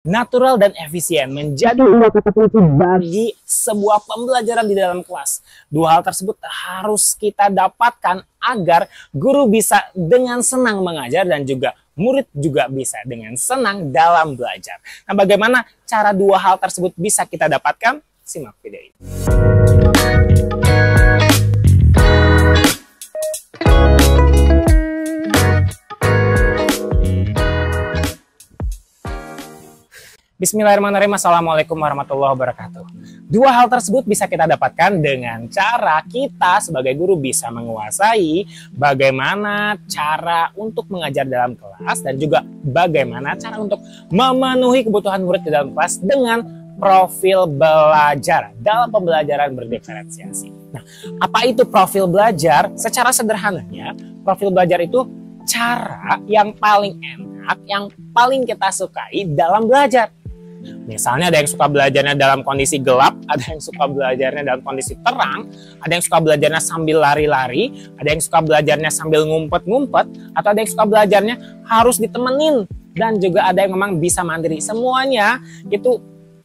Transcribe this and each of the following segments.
Natural dan efisien menjadi dua kata kunci bagi sebuah pembelajaran di dalam kelas. Dua hal tersebut harus kita dapatkan agar guru bisa dengan senang mengajar dan juga murid juga bisa dengan senang dalam belajar. Nah, bagaimana cara dua hal tersebut bisa kita dapatkan? Simak video ini. Bismillahirrahmanirrahim. Assalamualaikum warahmatullahi wabarakatuh. Dua hal tersebut bisa kita dapatkan dengan cara kita sebagai guru bisa menguasai bagaimana cara untuk mengajar dalam kelas dan juga bagaimana cara untuk memenuhi kebutuhan murid di dalam kelas dengan profil belajar dalam pembelajaran berdiferensiasi. Nah, apa itu profil belajar? Secara sederhananya, profil belajar itu cara yang paling enak, yang paling kita sukai dalam belajar. Misalnya ada yang suka belajarnya dalam kondisi gelap, ada yang suka belajarnya dalam kondisi terang, ada yang suka belajarnya sambil lari-lari, ada yang suka belajarnya sambil ngumpet-ngumpet, atau ada yang suka belajarnya harus ditemenin, dan juga ada yang memang bisa mandiri. Semuanya itu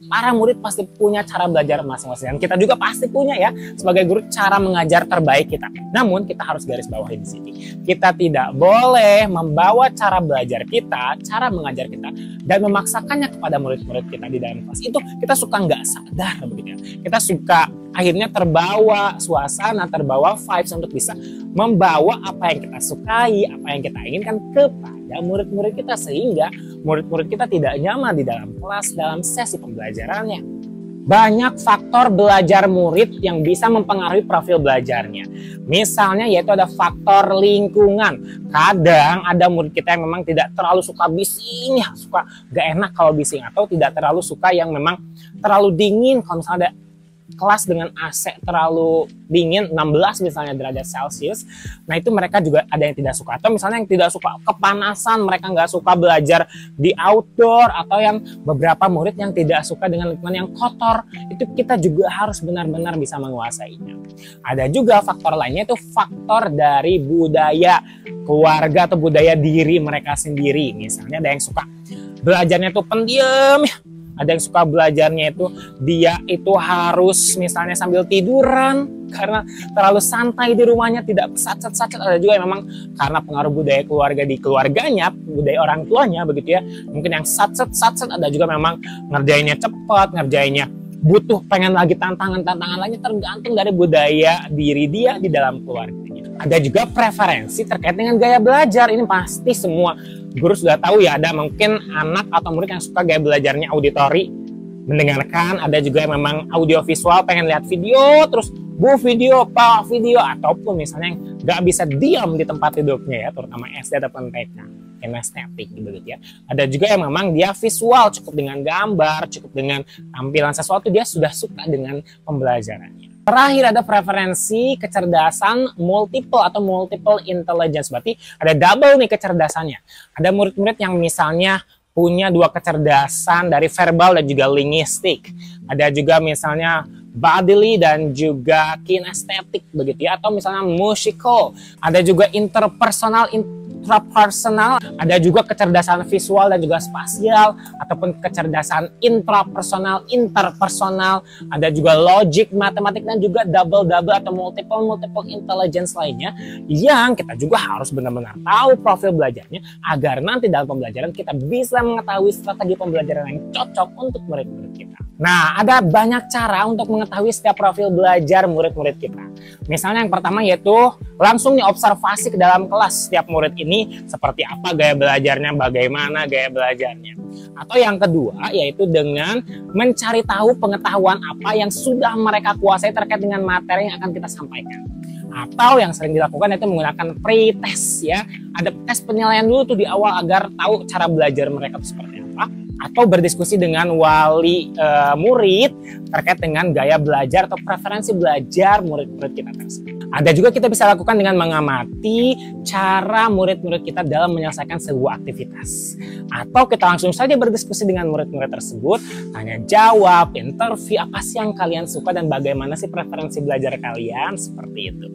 para murid pasti punya cara belajar masing-masing. Dan kita juga pasti punya ya sebagai guru cara mengajar terbaik kita. Namun kita harus garis bawahi di sini. Kita tidak boleh membawa cara belajar kita, cara mengajar kita dan memaksakannya kepada murid-murid kita di dalam kelas. Itu kita suka nggak sadar begitu ya. Kita suka akhirnya terbawa suasana, terbawa vibes untuk bisa membawa apa yang kita sukai, apa yang kita inginkan kepada murid-murid kita sehingga murid-murid kita tidak nyaman di dalam kelas, dalam sesi pembelajarannya. Banyak faktor belajar murid yang bisa mempengaruhi profil belajarnya. Misalnya yaitu ada faktor lingkungan. Kadang ada murid kita yang memang tidak terlalu suka bising, ya, suka gak enak kalau bising, atau tidak terlalu suka yang memang terlalu dingin. Kalau misalnya ada kelas dengan AC terlalu dingin 16 misalnya derajat Celcius, nah itu mereka juga ada yang tidak suka. Atau misalnya yang tidak suka kepanasan, mereka nggak suka belajar di outdoor, atau yang beberapa murid yang tidak suka dengan lingkungan yang kotor, itu kita juga harus benar-benar bisa menguasainya. Ada juga faktor lainnya, itu faktor dari budaya keluarga atau budaya diri mereka sendiri. Misalnya ada yang suka belajarnya tuh pendiam, ada yang suka belajarnya itu dia itu harus misalnya sambil tiduran karena terlalu santai di rumahnya, tidak sacet-sacet. Ada juga yang memang karena pengaruh budaya keluarga di keluarganya, budaya orang tuanya begitu ya, mungkin yang sacet-sacet. Ada juga memang ngerjainnya cepat, ngerjainnya butuh pengen lagi tantangan lagi, tergantung dari budaya diri dia di dalam keluarganya. Ada juga preferensi terkait dengan gaya belajar. Ini pasti semua guru sudah tahu ya, ada mungkin anak atau murid yang suka gaya belajarnya auditori, mendengarkan. Ada juga yang memang audio visual, pengen lihat video terus bu video, pak video, ataupun misalnya yang nggak bisa diam di tempat duduknya ya, terutama SD ataupun TK, kinestetik begitu ya. Ada juga yang memang dia visual, cukup dengan gambar, cukup dengan tampilan sesuatu, dia sudah suka dengan pembelajarannya. Terakhir ada preferensi kecerdasan multiple atau multiple intelligence. Berarti ada double nih kecerdasannya. Ada murid-murid yang misalnya punya dua kecerdasan dari verbal dan juga linguistik. Ada juga misalnya bodily dan juga kinestetik begitu ya. Atau misalnya musical. Ada juga interpersonal, intrapersonal, ada juga kecerdasan visual dan juga spasial, ataupun kecerdasan intrapersonal, interpersonal, ada juga logic, matematik, dan juga double atau multiple intelligence lainnya yang kita juga harus benar-benar tahu profil belajarnya agar nanti dalam pembelajaran kita bisa mengetahui strategi pembelajaran yang cocok untuk murid-murid kita. Nah, ada banyak cara untuk mengetahui setiap profil belajar murid-murid kita. Misalnya yang pertama yaitu langsung nih observasi ke dalam kelas setiap murid ini seperti apa gaya belajarnya, bagaimana gaya belajarnya. Atau yang kedua yaitu dengan mencari tahu pengetahuan apa yang sudah mereka kuasai terkait dengan materi yang akan kita sampaikan. Atau yang sering dilakukan itu menggunakan pre-test ya. Ada tes penilaian dulu tuh di awal agar tahu cara belajar mereka itu seperti apa. Atau berdiskusi dengan wali murid terkait dengan gaya belajar atau preferensi belajar murid-murid kita tersebut. Ada juga kita bisa lakukan dengan mengamati cara murid-murid kita dalam menyelesaikan sebuah aktivitas. Atau kita langsung saja berdiskusi dengan murid-murid tersebut, tanya jawab, interview, apa sih yang kalian suka dan bagaimana sih preferensi belajar kalian, seperti itu.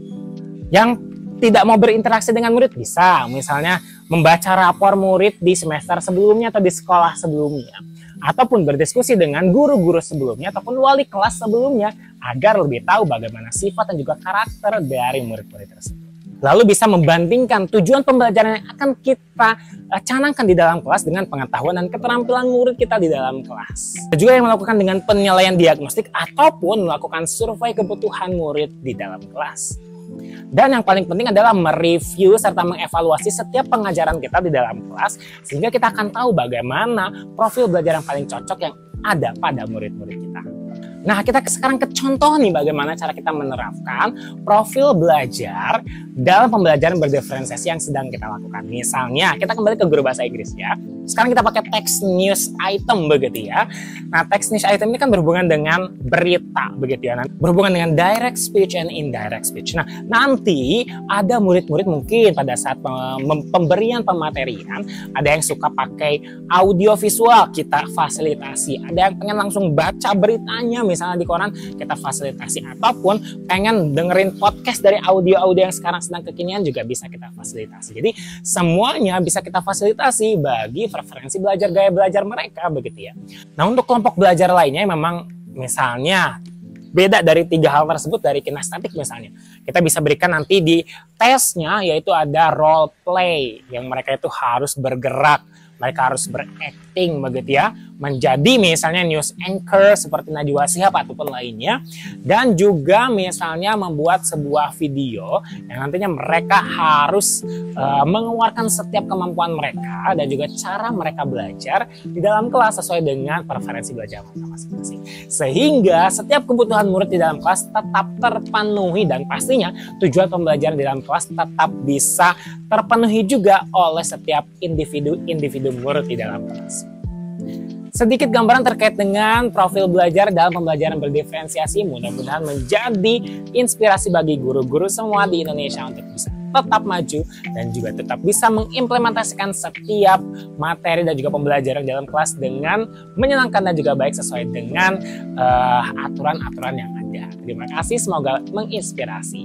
Yang tidak mau berinteraksi dengan murid bisa misalnya membaca rapor murid di semester sebelumnya atau di sekolah sebelumnya. ataupun berdiskusi dengan guru-guru sebelumnya ataupun wali kelas sebelumnya agar lebih tahu bagaimana sifat dan juga karakter dari murid-murid tersebut. Lalu bisa membandingkan tujuan pembelajaran yang akan kita canangkan di dalam kelas dengan pengetahuan dan keterampilan murid kita di dalam kelas. Ada juga yang melakukan dengan penilaian diagnostik ataupun melakukan survei kebutuhan murid di dalam kelas. Dan yang paling penting adalah mereview serta mengevaluasi setiap pengajaran kita di dalam kelas sehingga kita akan tahu bagaimana profil belajar yang paling cocok yang ada pada murid-murid kita. Nah, kita sekarang ke contoh nih bagaimana cara kita menerapkan profil belajar dalam pembelajaran berdiferensiasi yang sedang kita lakukan. Misalnya, kita kembali ke guru bahasa Inggris ya. Sekarang kita pakai text news item begitu ya. Nah, text news item ini kan berhubungan dengan berita begitu ya. Berhubungan dengan direct speech and indirect speech. Nah, nanti ada murid-murid mungkin pada saat pemberian pematerian, ada yang suka pakai audio visual, kita fasilitasi. Ada yang pengen langsung baca beritanya misalnya di koran, kita fasilitasi. Ataupun pengen dengerin podcast dari audio-audio yang sekarang sedang kekinian juga bisa kita fasilitasi. Jadi semuanya bisa kita fasilitasi bagi preferensi belajar, gaya belajar mereka begitu ya. Nah, untuk kelompok belajar lainnya memang misalnya beda dari 3 hal tersebut dari kinestetik misalnya. Kita bisa berikan nanti di tesnya yaitu ada role play yang mereka itu harus bergerak, mereka harus berakting begitu ya, menjadi misalnya news anchor seperti Najwa Shihab ataupun lainnya, dan juga misalnya membuat sebuah video yang nantinya mereka harus mengeluarkan setiap kemampuan mereka dan juga cara mereka belajar di dalam kelas sesuai dengan preferensi belajar mereka masing-masing. Sehingga setiap kebutuhan murid di dalam kelas tetap terpenuhi dan pastinya tujuan pembelajaran di dalam kelas tetap bisa terpenuhi juga oleh setiap individu murid di dalam kelas. Sedikit gambaran terkait dengan profil belajar dalam pembelajaran berdiferensiasi mudah-mudahan menjadi inspirasi bagi guru-guru semua di Indonesia untuk bisa tetap maju dan juga tetap bisa mengimplementasikan setiap materi dan juga pembelajaran dalam kelas dengan menyenangkan dan juga baik sesuai dengan aturan-aturan yang ada. Terima kasih, semoga menginspirasi.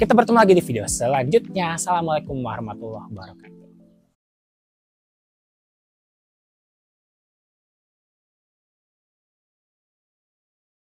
Kita bertemu lagi di video selanjutnya. Assalamualaikum warahmatullahi wabarakatuh.